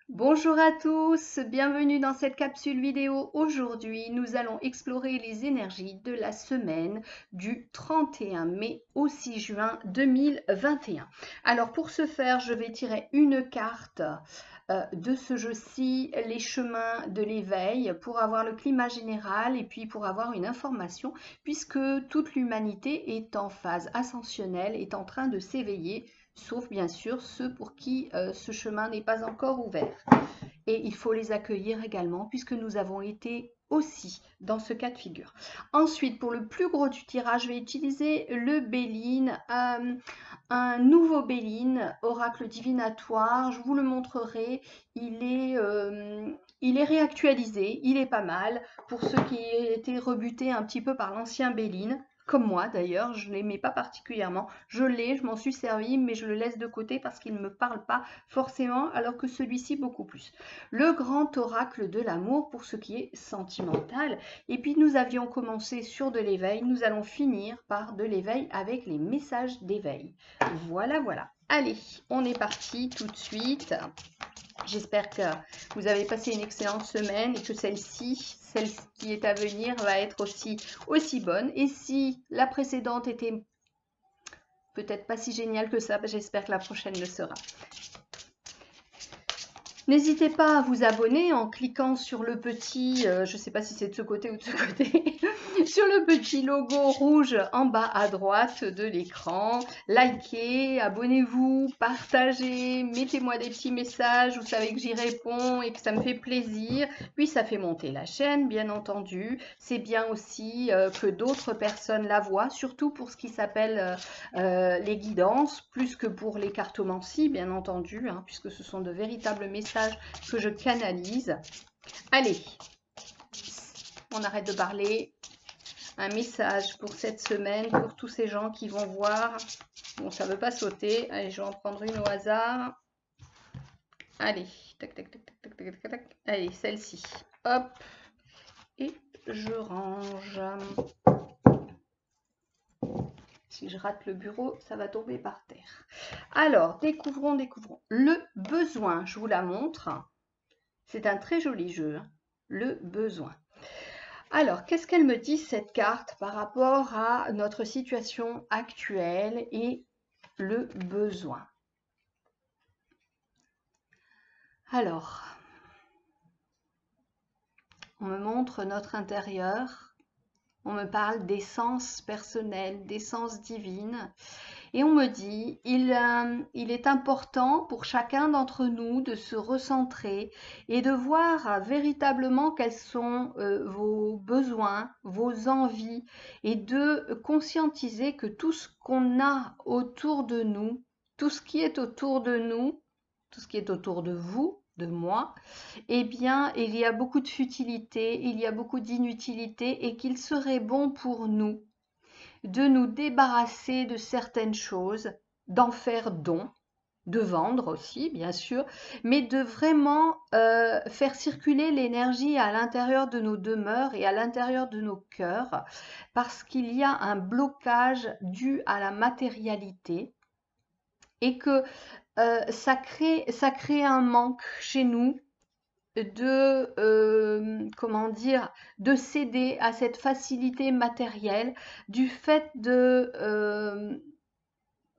Bonjour à tous, bienvenue dans cette capsule vidéo. Aujourd'hui, nous allons explorer les énergies de la semaine du 31 mai au 6 juin 2021. Alors pour ce faire, je vais tirer une carte de ce jeu-ci, les chemins de l'éveil, pour avoir le climat général et puis pour avoir une information, puisque toute l'humanité est en phase ascensionnelle, est en train de s'éveiller, sauf bien sûr ceux pour qui ce chemin n'est pas encore ouvert. Et il faut les accueillir également, puisque nous avons été aussi dans ce cas de figure. Ensuite, pour le plus gros du tirage, je vais utiliser le Béline, un nouveau Béline, oracle divinatoire. Je vous le montrerai. Il est réactualisé, il est pas mal. Pour ceux qui étaient rebutés un petit peu par l'ancien Béline, comme moi d'ailleurs, je ne l'aimais pas particulièrement. Je m'en suis servi, mais je le laisse de côté parce qu'il ne me parle pas forcément, alors que celui-ci beaucoup plus. Le grand oracle de l'amour pour ce qui est sentimental. Et puis nous avions commencé sur de l'éveil, nous allons finir par de l'éveil avec les messages d'éveil. Voilà, voilà. Allez, on est parti tout de suite. J'espère que vous avez passé une excellente semaine et que celle qui est à venir, va être aussi bonne. Et si la précédente était peut-être pas si géniale que ça, j'espère que la prochaine le sera. N'hésitez pas à vous abonner en cliquant sur le petit, je ne sais pas si c'est de ce côté ou de ce côté, sur le petit logo rouge en bas à droite de l'écran. Likez, abonnez-vous, partagez, mettez-moi des petits messages, vous savez que j'y réponds et que ça me fait plaisir. Puis ça fait monter la chaîne, bien entendu. C'est bien aussi que d'autres personnes la voient, surtout pour ce qui s'appelle les guidances, plus que pour les cartomancies, bien entendu, hein, puisque ce sont de véritables messages que je canalise. Allez, on arrête de parler. Un message pour cette semaine, pour tous ces gens qui vont voir. Bon, ça ne veut pas sauter. Allez, je vais en prendre une au hasard. Allez, tac, tac, tac, tac, tac, tac, tac. Allez, celle-ci. Hop. Et je range. Si je rate le bureau, ça va tomber par terre. Alors, découvrons. Le besoin, je vous la montre. C'est un très joli jeu, hein. Le besoin. Alors, qu'est-ce qu'elle me dit, cette carte, par rapport à notre situation actuelle et le besoin? Alors, on me montre notre intérieur, on me parle d'essence personnelle, d'essence divine. Et on me dit, il est important pour chacun d'entre nous de se recentrer et de voir véritablement quels sont vos besoins, vos envies, et de conscientiser que tout ce qu'on a autour de nous, tout ce qui est autour de nous, tout ce qui est autour de vous, de moi, eh bien, il y a beaucoup de futilité, il y a beaucoup d'inutilité, et qu'il serait bon pour nous de nous débarrasser de certaines choses, d'en faire don, de vendre aussi, bien sûr, mais de vraiment faire circuler l'énergie à l'intérieur de nos demeures et à l'intérieur de nos cœurs, parce qu'il y a un blocage dû à la matérialité et que ça crée un manque chez nous comment dire, de céder à cette facilité matérielle, du fait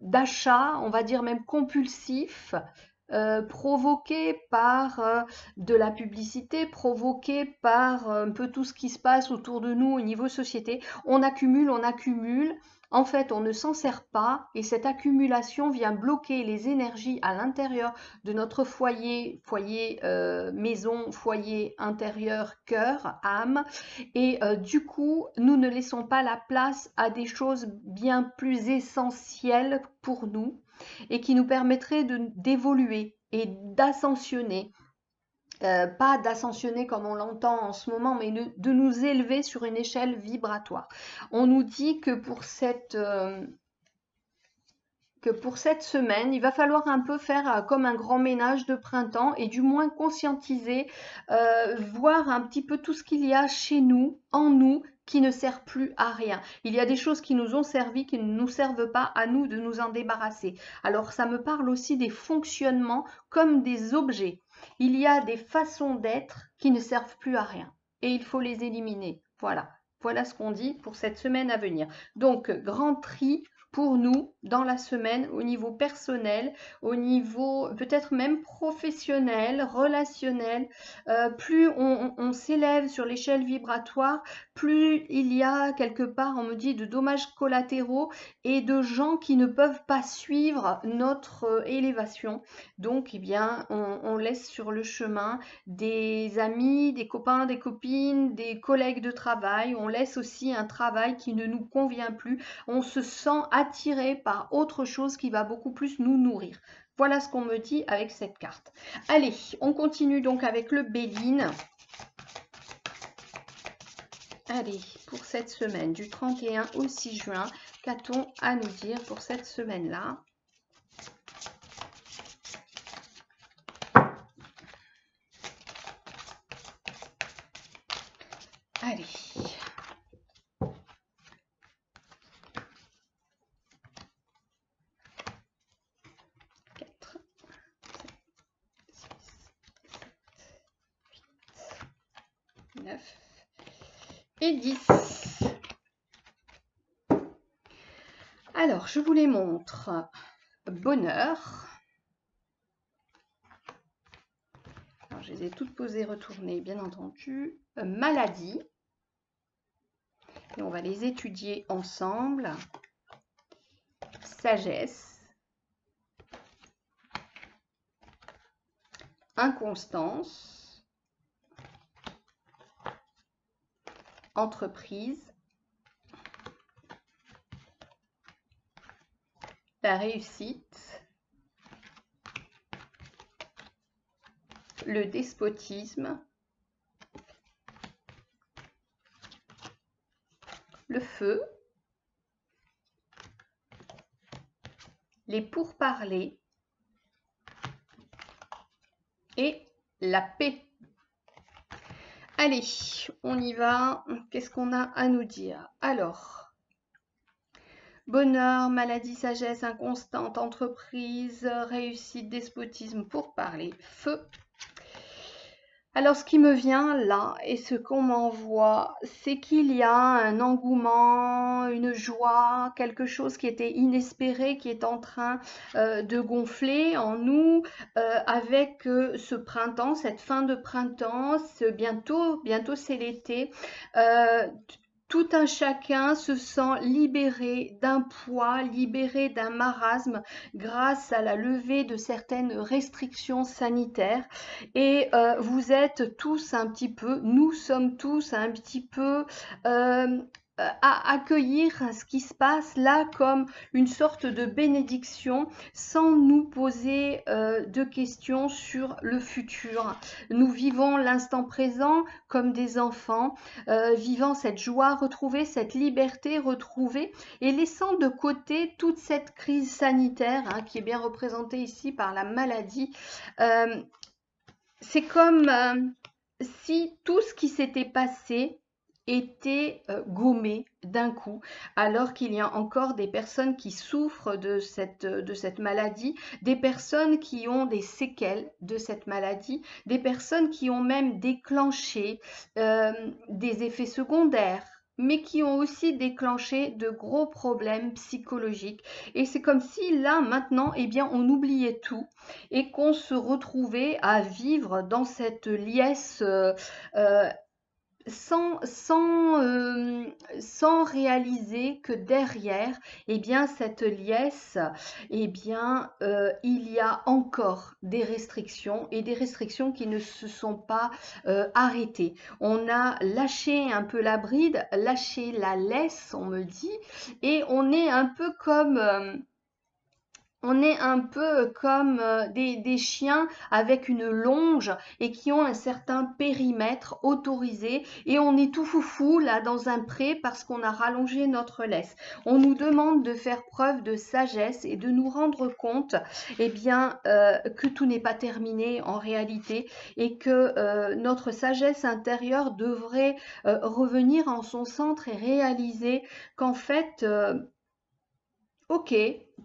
d'achat, on va dire même compulsif, provoqué par de la publicité, provoqué par un peu tout ce qui se passe autour de nous au niveau société. On accumule. En fait, on ne s'en sert pas, et cette accumulation vient bloquer les énergies à l'intérieur de notre foyer, maison, foyer intérieur, cœur, âme. Et du coup, nous ne laissons pas la place à des choses bien plus essentielles pour nous et qui nous permettraient d'évoluer et d'ascensionner. Pas d'ascensionner comme on l'entend en ce moment, mais de nous élever sur une échelle vibratoire. On nous dit que pour cette semaine, il va falloir un peu faire comme un grand ménage de printemps, et du moins conscientiser, voir un petit peu tout ce qu'il y a chez nous, en nous, qui ne sert plus à rien. Il y a des choses qui nous ont servi, qui ne nous servent pas, à nous de nous en débarrasser. Alors ça me parle aussi des fonctionnements comme des objets. Il y a des façons d'être qui ne servent plus à rien et il faut les éliminer. Voilà. Voilà ce qu'on dit pour cette semaine à venir. Donc, grand tri pour nous dans la semaine au niveau personnel, au niveau peut-être même professionnel, relationnel. Plus on s'élève sur l'échelle vibratoire, plus il y a quelque part, on me dit, de dommages collatéraux et de gens qui ne peuvent pas suivre notre élévation. Donc, eh bien, on laisse sur le chemin des amis, des copains, des copines, des collègues de travail. On laisse aussi un travail qui ne nous convient plus. On se sent attiré par autre chose qui va beaucoup plus nous nourrir. Voilà ce qu'on me dit avec cette carte. Allez, on continue donc avec le Béline. Allez, pour cette semaine, du 31 au 6 juin, qu'a-t-on à nous dire pour cette semaine-là? Allez. 4, 5, 6, 7, 8, 9 et 10. Alors, je vous les montre. Bonheur. Alors, je les ai toutes posées, retournées, bien entendu. Maladie. Et on va les étudier ensemble. Sagesse. Inconstance. Entreprise. La réussite. Le despotisme. Le feu. Les pourparlers. Et la paix. Allez, on y va. Qu'est-ce qu'on a à nous dire? Alors, bonheur, maladie, sagesse, inconstante, entreprise, réussite, despotisme, pourparlers, feu. Alors, ce qui me vient là et ce qu'on m'envoie, c'est qu'il y a un engouement, une joie, quelque chose qui était inespéré, qui est en train de gonfler en nous avec ce printemps, cette fin de printemps. Bientôt c'est l'été. Tout un chacun se sent libéré d'un poids, libéré d'un marasme grâce à la levée de certaines restrictions sanitaires. Et vous êtes tous un petit peu, nous sommes tous un petit peu à accueillir ce qui se passe là comme une sorte de bénédiction sans nous poser de questions sur le futur. Nous vivons l'instant présent comme des enfants, vivant cette joie retrouvée, cette liberté retrouvée et laissant de côté toute cette crise sanitaire hein, qui est bien représentée ici par la maladie. C'est comme si tout ce qui s'était passé était gommé d'un coup, alors qu'il y a encore des personnes qui souffrent de cette maladie, des personnes qui ont des séquelles de cette maladie, des personnes qui ont même déclenché des effets secondaires, mais qui ont aussi déclenché de gros problèmes psychologiques. Et c'est comme si là, maintenant, eh bien, on oubliait tout et qu'on se retrouvait à vivre dans cette liesse sans réaliser que derrière, eh bien, cette liesse, eh bien, il y a encore des restrictions et des restrictions qui ne se sont pas arrêtées. On a lâché un peu la bride, lâché la laisse, on me dit, et on est un peu comme On est un peu comme des chiens avec une longe et qui ont un certain périmètre autorisé et on est tout foufou là dans un pré parce qu'on a rallongé notre laisse. On nous demande de faire preuve de sagesse et de nous rendre compte eh bien, que tout n'est pas terminé en réalité et que notre sagesse intérieure devrait revenir en son centre et réaliser qu'en fait, ok,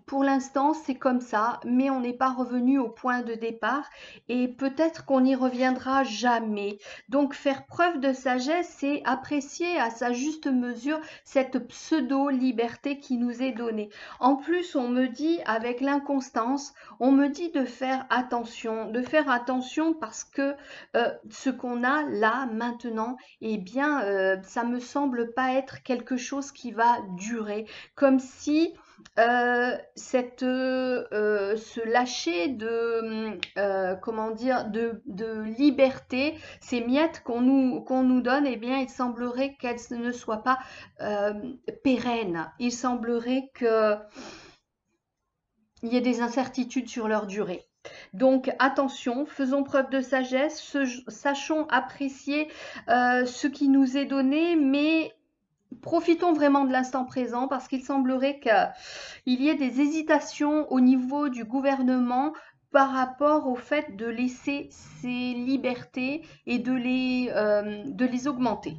pour l'instant c'est comme ça, mais on n'est pas revenu au point de départ et peut-être qu'on n'y reviendra jamais. Donc faire preuve de sagesse, c'est apprécier à sa juste mesure cette pseudo-liberté qui nous est donnée. En plus, on me dit avec l'inconstance, on me dit de faire attention parce que ce qu'on a là maintenant, eh bien, ça me semble pas être quelque chose qui va durer, comme si ce lâcher de, comment dire, de liberté, ces miettes qu'on nous donne, eh bien, il semblerait qu'elles ne soient pas euh, pérennes. Il semblerait qu'il y ait des incertitudes sur leur durée. Donc attention, faisons preuve de sagesse, sachons apprécier ce qui nous est donné, mais profitons vraiment de l'instant présent parce qu'il semblerait qu'il y ait des hésitations au niveau du gouvernement par rapport au fait de laisser ces libertés et de les augmenter.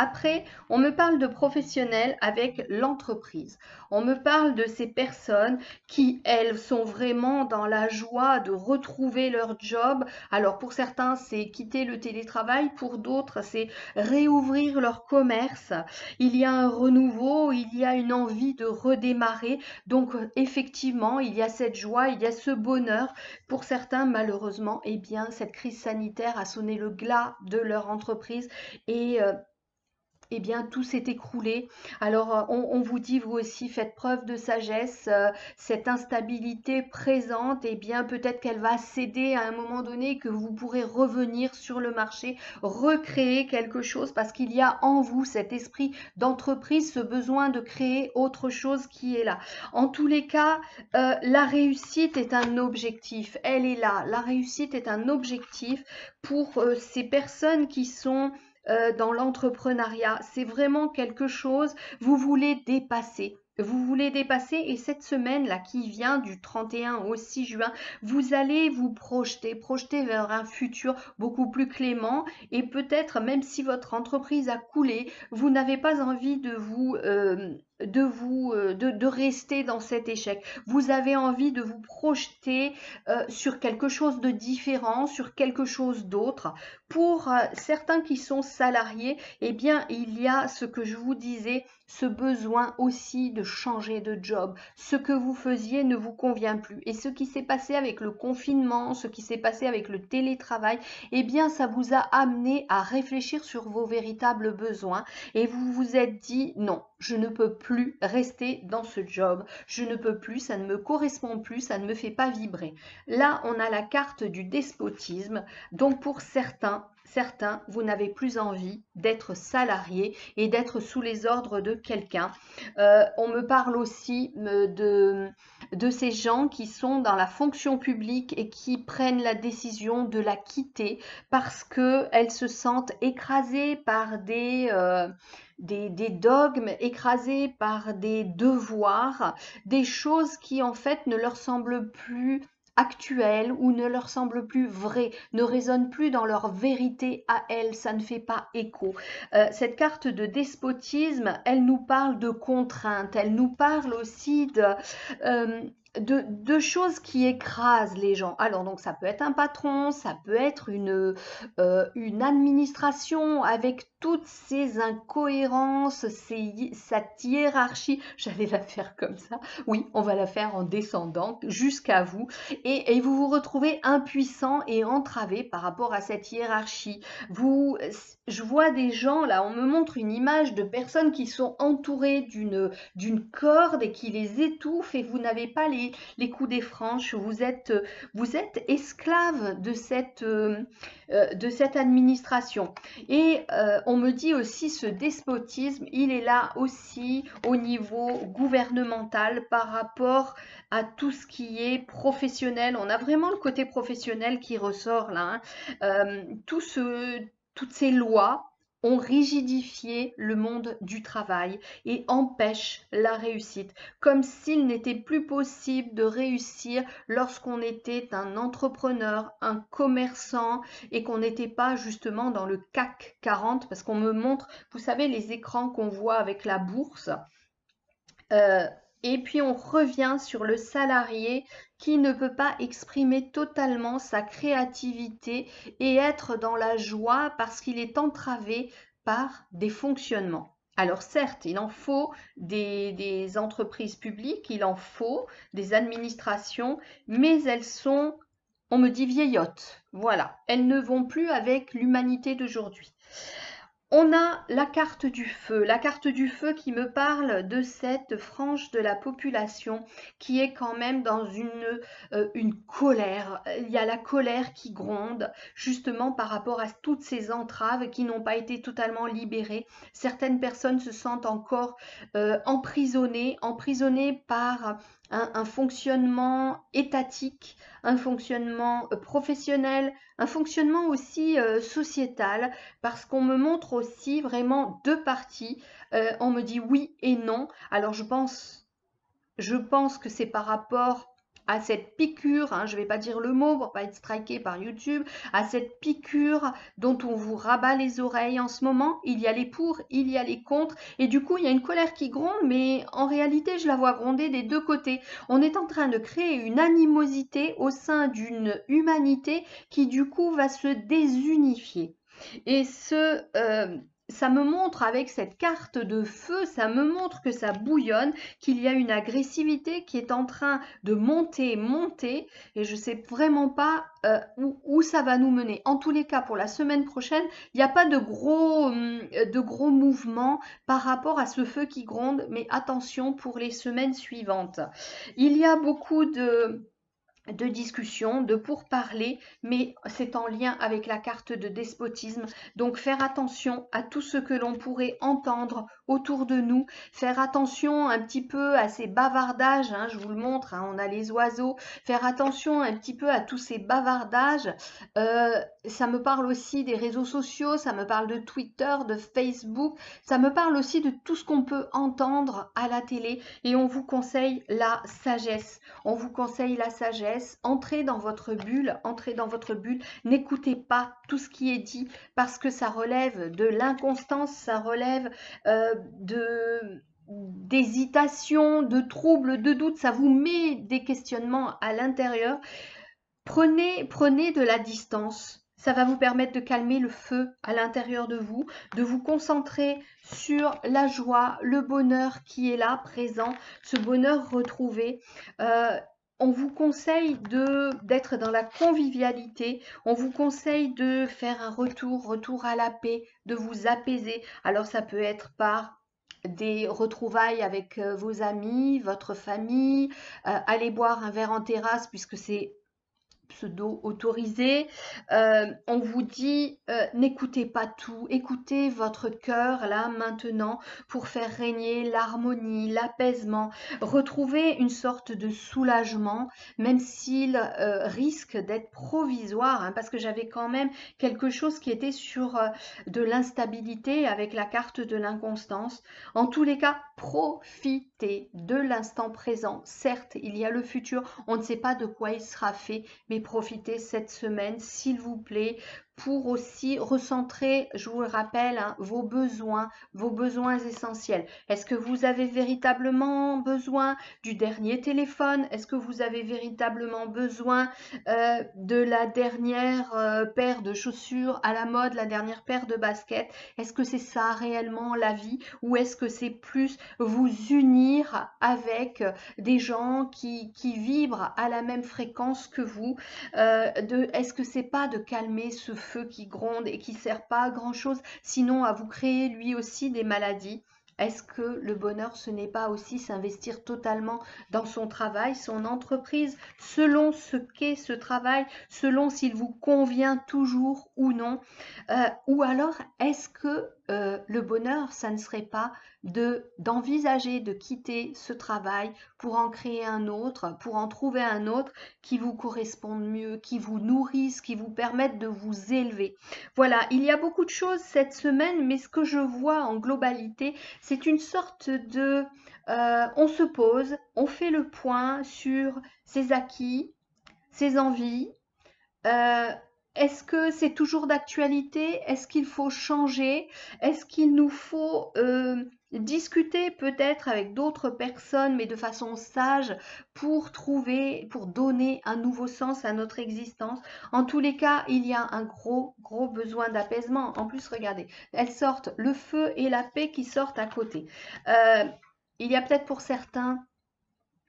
Après, on me parle de professionnels avec l'entreprise. On me parle de ces personnes qui, elles, sont vraiment dans la joie de retrouver leur job. Alors pour certains, c'est quitter le télétravail, pour d'autres, c'est réouvrir leur commerce. Il y a un renouveau, il y a une envie de redémarrer. Donc effectivement, il y a cette joie, il y a ce bonheur. Pour certains, malheureusement, eh bien, cette crise sanitaire a sonné le glas de leur entreprise et eh bien, tout s'est écroulé. Alors, on vous dit, vous aussi, faites preuve de sagesse. Cette instabilité présente, eh bien, peut-être qu'elle va céder à un moment donné, que vous pourrez revenir sur le marché, recréer quelque chose, parce qu'il y a en vous cet esprit d'entreprise, ce besoin de créer autre chose qui est là. En tous les cas, la réussite est un objectif. Elle est là. La réussite est un objectif pour ces personnes qui sont dans l'entrepreneuriat. C'est vraiment quelque chose, vous voulez dépasser. Vous voulez dépasser et cette semaine-là qui vient du 31 au 6 juin, vous allez vous projeter vers un futur beaucoup plus clément et peut-être même si votre entreprise a coulé, vous n'avez pas envie de rester dans cet échec. Vous avez envie de vous projeter sur quelque chose de différent, sur quelque chose d'autre. Pour certains qui sont salariés, eh bien, il y a ce que je vous disais, ce besoin aussi de changer de job. Ce que vous faisiez ne vous convient plus. Et ce qui s'est passé avec le confinement, ce qui s'est passé avec le télétravail, eh bien, ça vous a amené à réfléchir sur vos véritables besoins et vous vous êtes dit non, je ne peux plus rester dans ce job. Je ne peux plus, ça ne me correspond plus, ça ne me fait pas vibrer. Là, on a la carte du despotisme. Donc pour certains, vous n'avez plus envie d'être salarié et d'être sous les ordres de quelqu'un. On me parle aussi de ces gens qui sont dans la fonction publique et qui prennent la décision de la quitter parce qu'elles se sentent écrasées par des dogmes, écrasées par des devoirs, des choses qui en fait ne leur semblent plus actuelles ou ne leur semblent plus vraies, ne résonnent plus dans leur vérité à elles, ça ne fait pas écho. Cette carte de despotisme, elle nous parle de contraintes, elle nous parle aussi euh, de choses qui écrasent les gens. Alors donc ça peut être un patron, ça peut être une administration avec toutes ces incohérences, cette hiérarchie. J'allais la faire comme ça. Oui, on va la faire en descendant jusqu'à vous. Et vous vous retrouvez impuissant et entravé par rapport à cette hiérarchie. Je vois des gens, là, on me montre une image de personnes qui sont entourées d'une corde et qui les étouffe et vous n'avez pas les les coups des franches, vous êtes esclave de cette administration. Et on me dit aussi ce despotisme, il est là aussi au niveau gouvernemental par rapport à tout ce qui est professionnel. On a vraiment le côté professionnel qui ressort là, hein. Toutes ces lois ont rigidifié le monde du travail et empêchent la réussite, comme s'il n'était plus possible de réussir lorsqu'on était un entrepreneur, un commerçant et qu'on n'était pas justement dans le CAC 40, parce qu'on me montre, vous savez, les écrans qu'on voit avec la bourse. Euh, et puis on revient sur le salarié qui ne peut pas exprimer totalement sa créativité et être dans la joie parce qu'il est entravé par des fonctionnements. Alors certes, il en faut des entreprises publiques, il en faut des administrations, mais elles sont, on me dit, vieillottes. Voilà, elles ne vont plus avec l'humanité d'aujourd'hui. On a la carte du feu qui me parle de cette frange de la population qui est quand même dans une colère. Il y a la colère qui gronde justement par rapport à toutes ces entraves qui n'ont pas été totalement libérées. Certaines personnes se sentent encore emprisonnées par un fonctionnement étatique, un fonctionnement professionnel, un fonctionnement aussi sociétal, parce qu'on me montre aussi vraiment deux parties. On me dit oui et non. Alors je pense que c'est par rapport à cette piqûre, hein, je ne vais pas dire le mot pour pas être striké par YouTube, à cette piqûre dont on vous rabat les oreilles en ce moment. Il y a les pour, il y a les contre, et du coup il y a une colère qui gronde, mais en réalité je la vois gronder des deux côtés. On est en train de créer une animosité au sein d'une humanité qui du coup va se désunifier. Et ça me montre avec cette carte de feu, ça me montre que ça bouillonne, qu'il y a une agressivité qui est en train de monter, et je ne sais vraiment pas où ça va nous mener. En tous les cas, pour la semaine prochaine, il n'y a pas de gros mouvements par rapport à ce feu qui gronde, mais attention pour les semaines suivantes. Il y a beaucoup de discussion, de pourparlers, mais c'est en lien avec la carte de despotisme. Donc faire attention à tout ce que l'on pourrait entendre autour de nous, faire attention un petit peu à ces bavardages, hein, je vous le montre, hein, on a les oiseaux, faire attention un petit peu à tous ces bavardages. Ça me parle aussi des réseaux sociaux, ça me parle de Twitter, de Facebook, ça me parle aussi de tout ce qu'on peut entendre à la télé, et on vous conseille la sagesse. On vous conseille la sagesse. Entrez dans votre bulle, n'écoutez pas tout ce qui est dit parce que ça relève de l'inconstance, ça relève d'hésitation, de troubles, de doutes, ça vous met des questionnements à l'intérieur. Prenez de la distance. Ça va vous permettre de calmer le feu à l'intérieur de vous concentrer sur la joie, le bonheur qui est là, présent, ce bonheur retrouvé. On vous conseille d'être dans la convivialité, on vous conseille de faire un retour à la paix, de vous apaiser. Alors ça peut être par des retrouvailles avec vos amis, votre famille, aller boire un verre en terrasse puisque c'est pseudo autorisé. On vous dit n'écoutez pas tout, écoutez votre cœur là maintenant pour faire régner l'harmonie, l'apaisement, retrouver une sorte de soulagement, même s'il risque d'être provisoire, hein, parce que j'avais quand même quelque chose qui était sur de l'instabilité avec la carte de l'inconstance. En tous les cas, profitez de l'instant présent. Certes, il y a le futur, on ne sait pas de quoi il sera fait, mais profitez cette semaine, s'il vous plaît, pour aussi recentrer, je vous le rappelle, hein, vos besoins essentiels. Est-ce que vous avez véritablement besoin du dernier téléphone? Est-ce que vous avez véritablement besoin de la dernière paire de chaussures à la mode, la dernière paire de baskets? Est-ce que c'est ça réellement la vie? Ou est-ce que c'est plus vous unir avec des gens qui vibrent à la même fréquence que vous? Est-ce que c'est pas de calmer ce feu qui gronde et qui sert pas à grand chose, sinon à vous créer lui aussi des maladies? Est-ce que le bonheur, ce n'est pas aussi s'investir totalement dans son travail, son entreprise, selon ce qu'est ce travail, selon s'il vous convient toujours ou non? Ou alors, est-ce que le bonheur, ça ne serait pas d'envisager de quitter ce travail pour en créer un autre, pour en trouver un autre qui vous corresponde mieux, qui vous nourrisse, qui vous permette de vous élever? Voilà, il y a beaucoup de choses cette semaine, mais ce que je vois en globalité, c'est une sorte de... on se pose, on fait le point sur ses acquis, ses envies. Euh, Est-ce que c'est toujours d'actualité? Est-ce qu'il faut changer? Est-ce qu'il nous faut discuter peut-être avec d'autres personnes, mais de façon sage, pour trouver, pour donner un nouveau sens à notre existence? En tous les cas, il y a un gros besoin d'apaisement. En plus, regardez, elles sortent le feu et la paix qui sortent à côté. Euh, il y a peut-être pour certains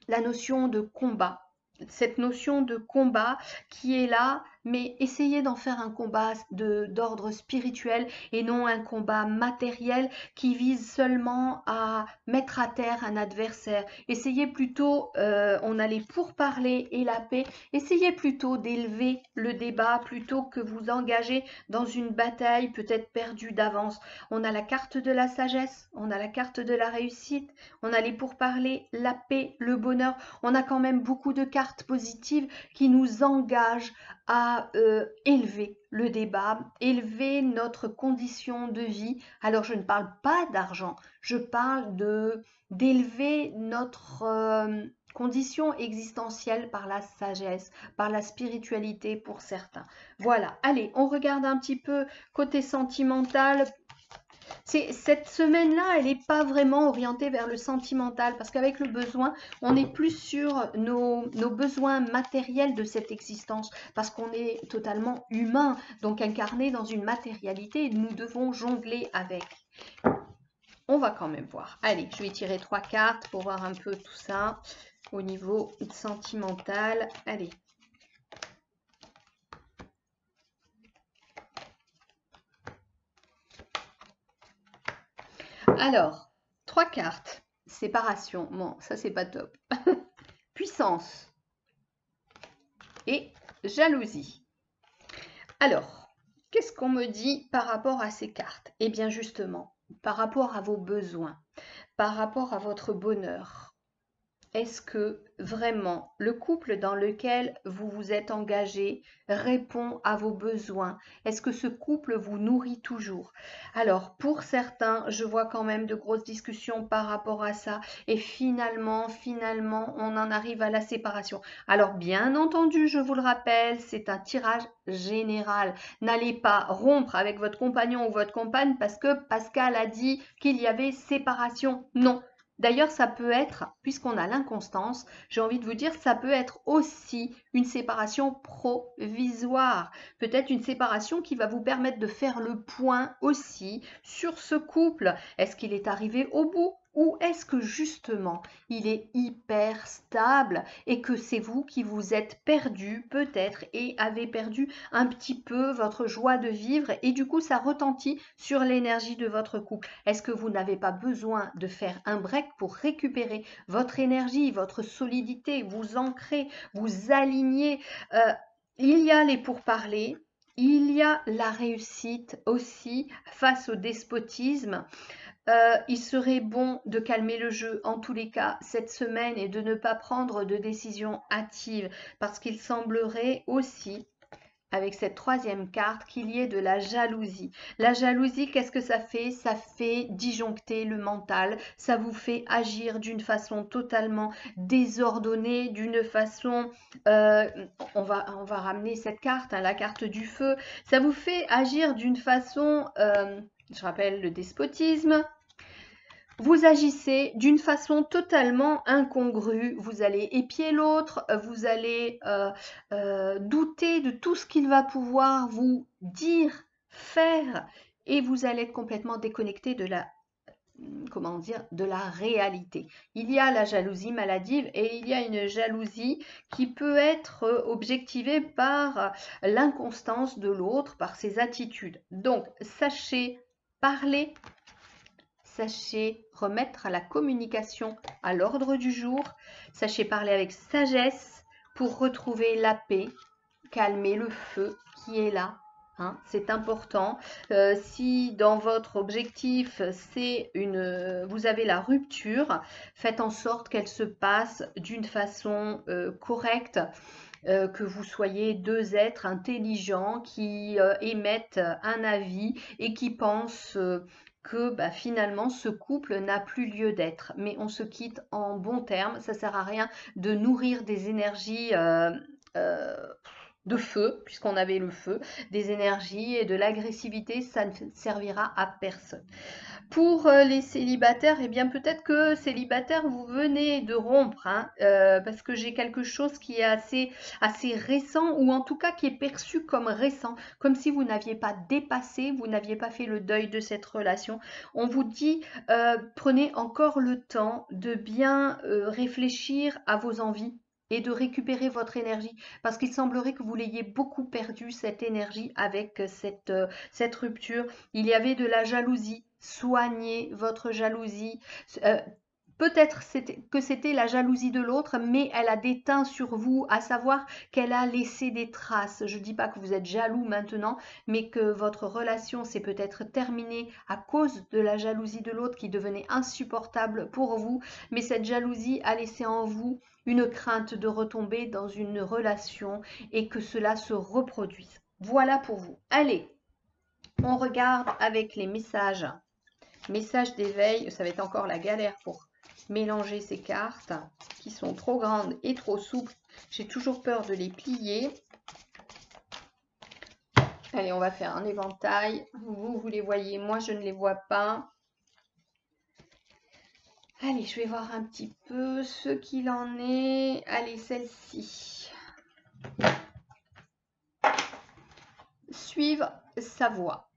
la notion de combat. Cette notion de combat qui est là, mais essayez d'en faire un combat d'ordre spirituel et non un combat matériel qui vise seulement à mettre à terre un adversaire. Essayez plutôt, on a les pourparlers et la paix, essayez plutôt d'élever le débat plutôt que vous engager dans une bataille peut-être perdue d'avance. On a la carte de la sagesse, on a la carte de la réussite, on a les pourparlers, la paix, le bonheur. On a quand même beaucoup de cartes positives qui nous engagent à élever le débat, élever notre condition de vie. Alors je ne parle pas d'argent, je parle d'élever notre condition existentielle par la sagesse, par la spiritualité pour certains. Voilà, allez, on regarde un petit peu côté sentimental. Cette semaine-là, elle n'est pas vraiment orientée vers le sentimental parce qu'avec le besoin, on est plus sur nos besoins matériels de cette existence parce qu'on est totalement humain, donc incarné dans une matérialité et nous devons jongler avec. On va quand même voir. Allez, je vais tirer 3 cartes pour voir un peu tout ça au niveau sentimental. Allez. Alors, 3 cartes. Séparation. Bon, ça, c'est pas top. Puissance. Et jalousie. Alors, qu'est-ce qu'on me dit par rapport à ces cartes? Eh bien, justement, par rapport à vos besoins, par rapport à votre bonheur. Est-ce que vraiment le couple dans lequel vous vous êtes engagé répond à vos besoins? Est-ce que ce couple vous nourrit toujours? Alors, pour certains, je vois quand même de grosses discussions par rapport à ça et finalement, on en arrive à la séparation. Alors, bien entendu, je vous le rappelle, c'est un tirage général. N'allez pas rompre avec votre compagnon ou votre compagne parce que Pascal a dit qu'il y avait séparation. Non. D'ailleurs, ça peut être, puisqu'on a l'inconstance, j'ai envie de vous dire, ça peut être aussi une séparation provisoire. Peut-être une séparation qui va vous permettre de faire le point aussi sur ce couple. Est-ce qu'il est arrivé au bout? Ou est-ce que justement il est hyper stable et que c'est vous qui vous êtes perdu peut-être et avez perdu un petit peu votre joie de vivre et du coup ça retentit sur l'énergie de votre couple? Est-ce que vous n'avez pas besoin de faire un break pour récupérer votre énergie, votre solidité, vous ancrer, vous aligner? Il y a les pourparlers, il y a la réussite aussi face au despotisme. Il serait bon de calmer le jeu en tous les cas cette semaine et de ne pas prendre de décision hâtive parce qu'il semblerait aussi avec cette troisième carte qu'il y ait de la jalousie. La jalousie, qu'est-ce que ça fait? Ça fait disjoncter le mental, ça vous fait agir d'une façon totalement désordonnée, d'une façon, on va ramener cette carte, hein, la carte du feu, ça vous fait agir d'une façon, je rappelle le despotisme. Vous agissez d'une façon totalement incongrue, vous allez épier l'autre, vous allez douter de tout ce qu'il va pouvoir vous dire, faire, et vous allez être complètement déconnecté de la, comment dire, de la réalité. Il y a la jalousie maladive et il y a une jalousie qui peut être objectivée par l'inconstance de l'autre, par ses attitudes. Donc, sachez parler, sachez remettre la communication à l'ordre du jour, sachez parler avec sagesse pour retrouver la paix, calmer le feu qui est là. Hein, c'est important. Si dans votre objectif, vous avez la rupture, faites en sorte qu'elle se passe d'une façon correcte. Que vous soyez deux êtres intelligents qui émettent un avis et qui pensent que finalement ce couple n'a plus lieu d'être. Mais on se quitte en bons termes, ça ne sert à rien de nourrir des énergies de feu, puisqu'on avait le feu, des énergies et de l'agressivité, ça ne servira à personne. Pour les célibataires, eh bien peut-être que célibataire, vous venez de rompre, hein, parce que j'ai quelque chose qui est assez récent, ou en tout cas qui est perçu comme récent, comme si vous n'aviez pas dépassé, vous n'aviez pas fait le deuil de cette relation. On vous dit, prenez encore le temps de bien réfléchir à vos envies et de récupérer votre énergie, parce qu'il semblerait que vous l'ayez beaucoup perdu, cette énergie, avec cette rupture. Il y avait de la jalousie. Soignez votre jalousie. Peut-être que c'était la jalousie de l'autre, mais elle a des teints sur vous, à savoir qu'elle a laissé des traces. Je ne dis pas que vous êtes jaloux maintenant, mais que votre relation s'est peut-être terminée à cause de la jalousie de l'autre qui devenait insupportable pour vous. Mais cette jalousie a laissé en vous une crainte de retomber dans une relation et que cela se reproduise. Voilà pour vous. Allez, on regarde avec les messages. Message d'éveil, ça va être encore la galère pour mélanger ces cartes qui sont trop grandes et trop souples. J'ai toujours peur de les plier. Allez, on va faire un éventail. Vous les voyez, moi je ne les vois pas. Allez, je vais voir un petit peu ce qu'il en est. Allez, celle-ci. Suivre sa voie.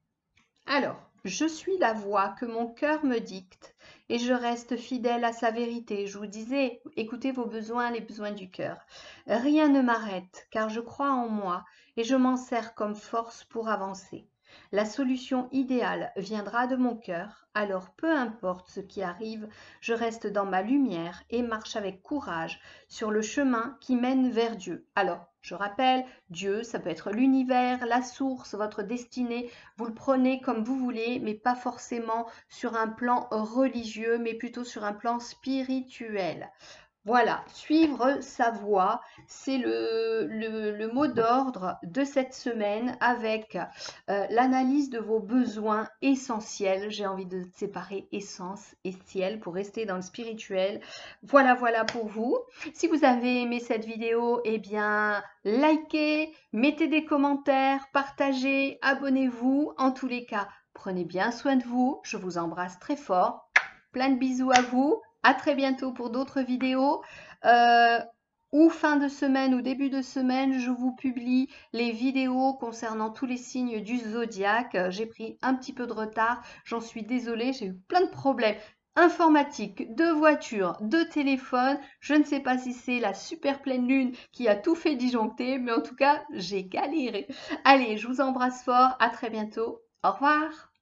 Alors, je suis la voix que mon cœur me dicte et je reste fidèle à sa vérité. Je vous disais, écoutez vos besoins, les besoins du cœur. Rien ne m'arrête car je crois en moi et je m'en sers comme force pour avancer. La solution idéale viendra de mon cœur, alors peu importe ce qui arrive, je reste dans ma lumière et marche avec courage sur le chemin qui mène vers Dieu. Alors, je rappelle, Dieu, ça peut être l'univers, la source, votre destinée. Vous le prenez comme vous voulez, mais pas forcément sur un plan religieux, mais plutôt sur un plan spirituel. Voilà, suivre sa voie, c'est le mot d'ordre de cette semaine avec l'analyse de vos besoins essentiels. J'ai envie de séparer essence et ciel pour rester dans le spirituel. Voilà, voilà pour vous. Si vous avez aimé cette vidéo, eh bien, likez, mettez des commentaires, partagez, abonnez-vous. En tous les cas, prenez bien soin de vous. Je vous embrasse très fort. Plein de bisous à vous. À très bientôt pour d'autres vidéos. Ou fin de semaine ou début de semaine, je vous publie les vidéos concernant tous les signes du zodiaque. J'ai pris un petit peu de retard, j'en suis désolée, j'ai eu plein de problèmes informatiques, de voiture, de téléphone. Je ne sais pas si c'est la super pleine lune qui a tout fait disjoncter, mais en tout cas, j'ai galéré. Allez, je vous embrasse fort, à très bientôt. Au revoir.